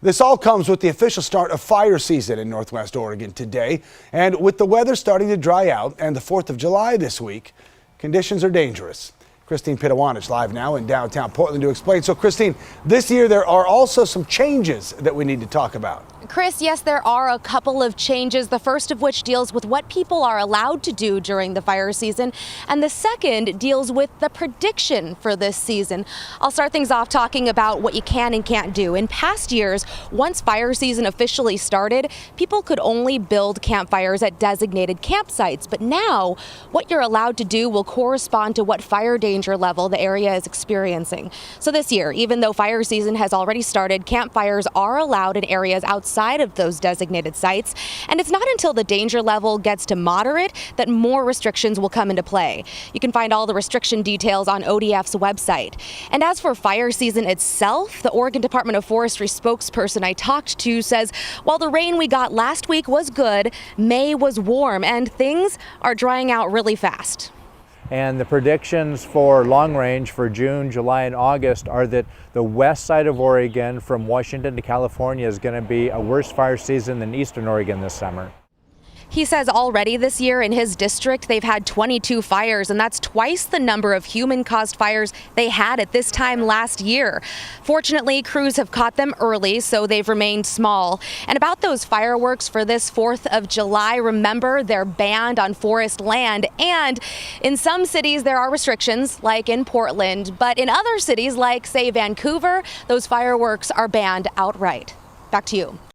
This all comes with the official start of fire season in Northwest Oregon today. And with the weather starting to dry out and the 4th of July this week, conditions are dangerous. Christine Pitawanich live now in downtown Portland to explain. So Christine, this year there are also some changes that we need to talk about. Chris, yes, there are a couple of changes, the first of which deals with what people are allowed to do during the fire season, and the second deals with the prediction for this season. I'll start things off talking about what you can and can't do. In past years, once fire season officially started, people could only build campfires at designated campsites, but now what you're allowed to do will correspond to what fire danger level the area is experiencing. So this year, even though fire season has already started, campfires are allowed in areas outside of those designated sites, and it's not until the danger level gets to moderate that more restrictions will come into play. You can find all the restriction details on ODF's website. And as for fire season itself, the Oregon Department of Forestry spokesperson I talked to says while the rain we got last week was good, May was warm and things are drying out really fast. And the predictions for long range for June, July, and August are that the west side of Oregon from Washington to California is going to be a worse fire season than eastern Oregon this summer. He says already this year in his district, they've had 22 fires, and that's twice the number of human-caused fires they had at this time last year. Fortunately, crews have caught them early, so they've remained small. And about those fireworks for this 4th of July, remember, they're banned on forest land. And in some cities, there are restrictions, like in Portland. But in other cities, like, say, Vancouver, those fireworks are banned outright. Back to you.